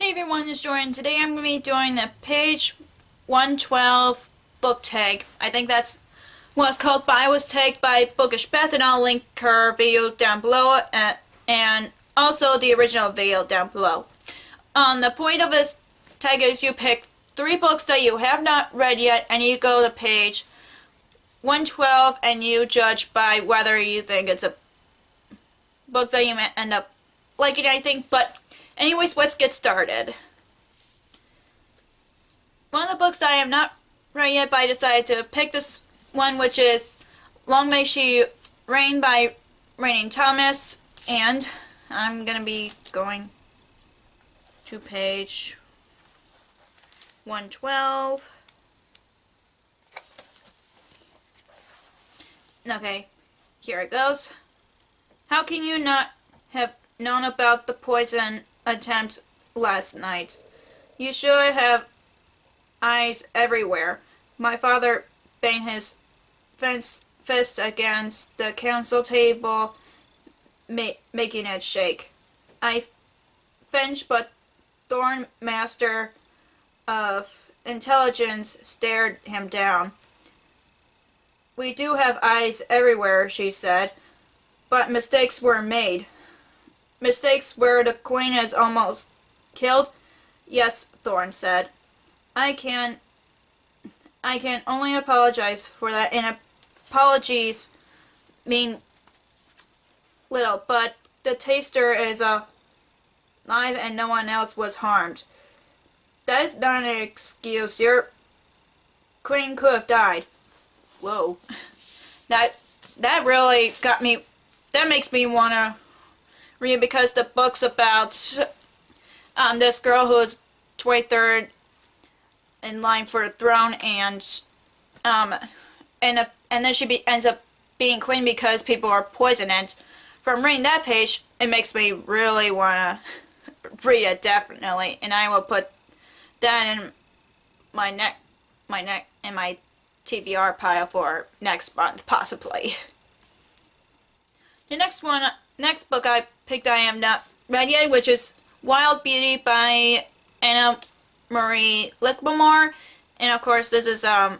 Hey everyone, it's Jordan. Today I'm going to be doing the page 112 book tag. I think that's what it's called, but I was tagged by Bookish Beth, and I'll link her video down below and also the original video down below. The point of this tag is you pick 3 books that you have not read yet, and you go to page 112 and you judge by whether you think it's a book that you might end up liking, I think. But anyways, let's get started. One of the books that I have not read yet, but I decided to pick this one, which is Long May She Reign by Raining Thomas, and I'm gonna be going to page 112. Okay, here it goes. How can you not have known about the poison attempt last night? You should have eyes everywhere. My father banged his fist against the council table, making it shake. I flinched, but Thorn, Master of Intelligence, stared him down. We do have eyes everywhere, she said, but mistakes were made. Mistakes where the Queen is almost killed? Yes, Thorn said. I can only apologize for that, and apologies mean little, but the taster is alive and no one else was harmed. That is not an excuse. Your Queen could have died. Whoa. That really got me. That makes me want to read, because the book's about this girl who is 23rd in line for the throne, and then she ends up being queen because people are poisoned. And from reading that page, it makes me really want to read it, definitely. And I will put that in my TBR pile for next month, possibly. The next book I picked I am not read yet, which is Wild Beauty by Anna Marie Lickmore. And of course this is a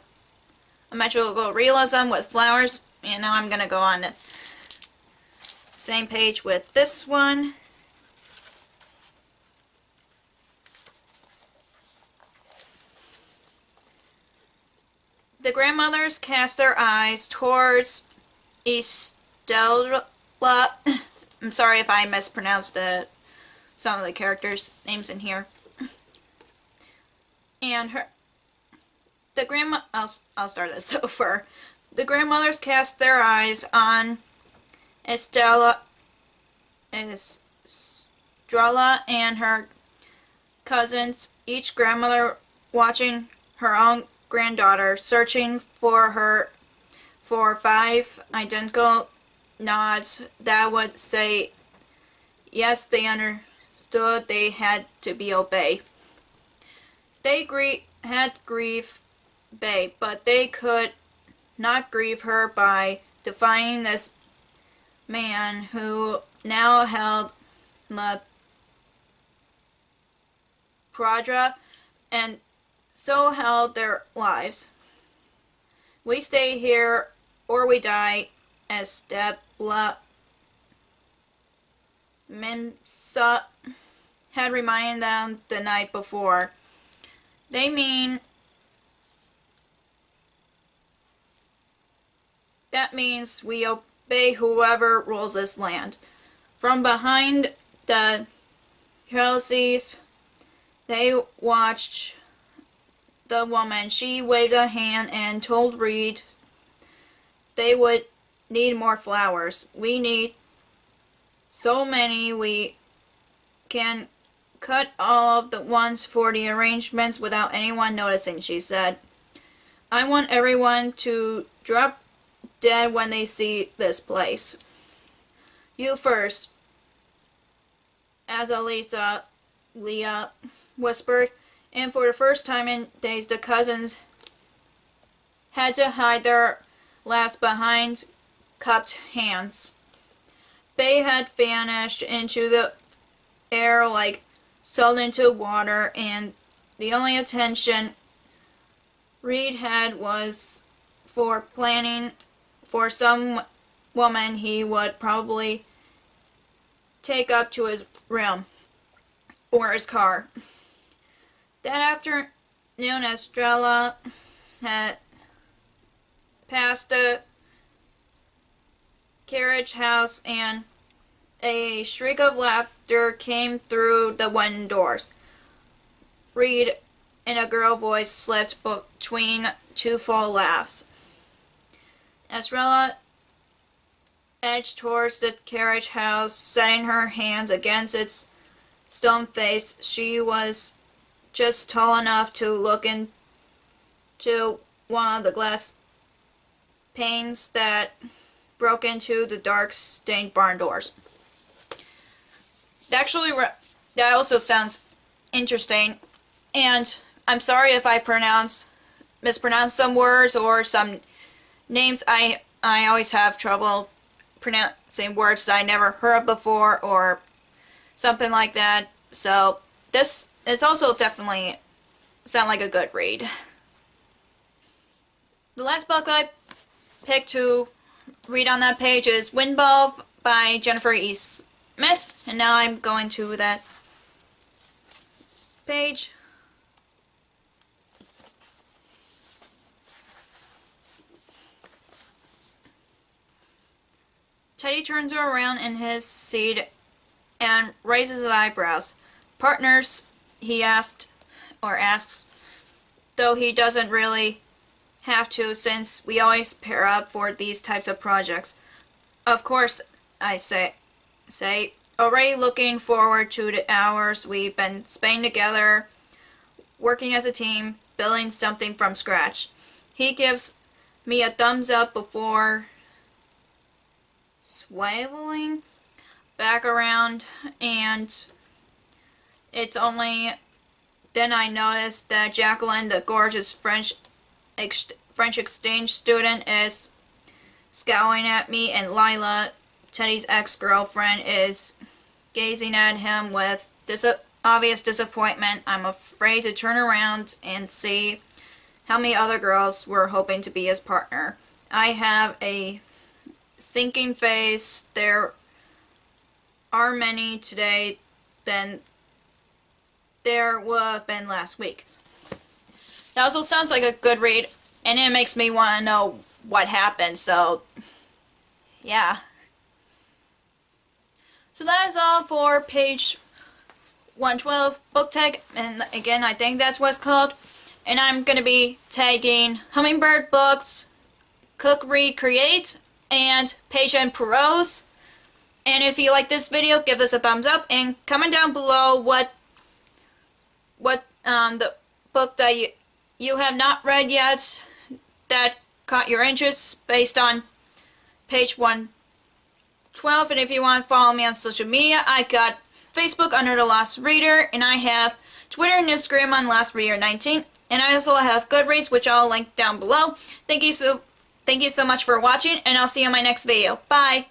magical realism with flowers. And now I'm going to go on the same page with this one. The grandmothers cast their eyes towards Estella. I'm sorry if I mispronounced some of the characters' names in here. And I'll start this over. The grandmothers cast their eyes on Estrella and her cousins, each grandmother watching her own granddaughter, searching for her for 5 identical nods that would say yes, they understood they had to be obeyed. They had grieved Bay, but they could not grieve her by defying this man who now held La Pradra, and so held their lives. We stay here or we die, as Stella Mimsa had reminded them the night before. That means we obey whoever rules this land. From behind the trellises, they watched the woman. She waved a hand and told Reed they would need more flowers. We need so many we can cut all of the ones for the arrangements without anyone noticing, she said. I want everyone to drop dead when they see this place. You first, as Leah whispered, and for the first time in days the cousins had to hide their laughs behind cupped hands. Bay had vanished into the air like sold into water, and the only attention Reed had was for planning for some woman he would probably take up to his room or his car. That afternoon, Estrella had passed the carriage house, and a shriek of laughter came through the wooden doors. Reed, in a girl voice, slipped between two full laughs. Estrella edged towards the carriage house, setting her hands against its stone face. She was just tall enough to look into one of the glass panes that broke into the dark stained barn doors. That also sounds interesting, and I'm sorry if I mispronounce some words or some names. I always have trouble pronouncing words that I never heard before or something like that. So this is also definitely sound like a good read. The last book I picked to read on that page is Windball by Jennifer E. Smith, and now I'm going to that page. Teddy turns around in his seat and raises his eyebrows. Partners, he asks, though he doesn't really have to, since we always pair up for these types of projects. Of course, I say, already looking forward to the hours we've been spending together, working as a team, building something from scratch. He gives me a thumbs up before swiveling back around, and it's only then I noticed that Jacqueline, the gorgeous French exchange student, is scowling at me, and Lila, Teddy's ex-girlfriend, is gazing at him with obvious disappointment. I'm afraid to turn around and see how many other girls were hoping to be his partner. I have a sinking face. There are many today than there would have been last week. That also sounds like a good read, and it makes me want to know what happened, so yeah. So that is all for page 112 book tag, and again, I think that's what it's called. And I'm going to be tagging Hummingbird Books, Cook, Read, Create, and Page and Peruse. And if you like this video, give this a thumbs up, and comment down below what the book that you have not read yet that caught your interest based on page 112. And if you want to follow me on social media, I got Facebook under The Lost Reader, and I have Twitter and Instagram on Lost Reader 19, and I also have Goodreads, which I'll link down below. Thank you so much for watching, and I'll see you in my next video. Bye!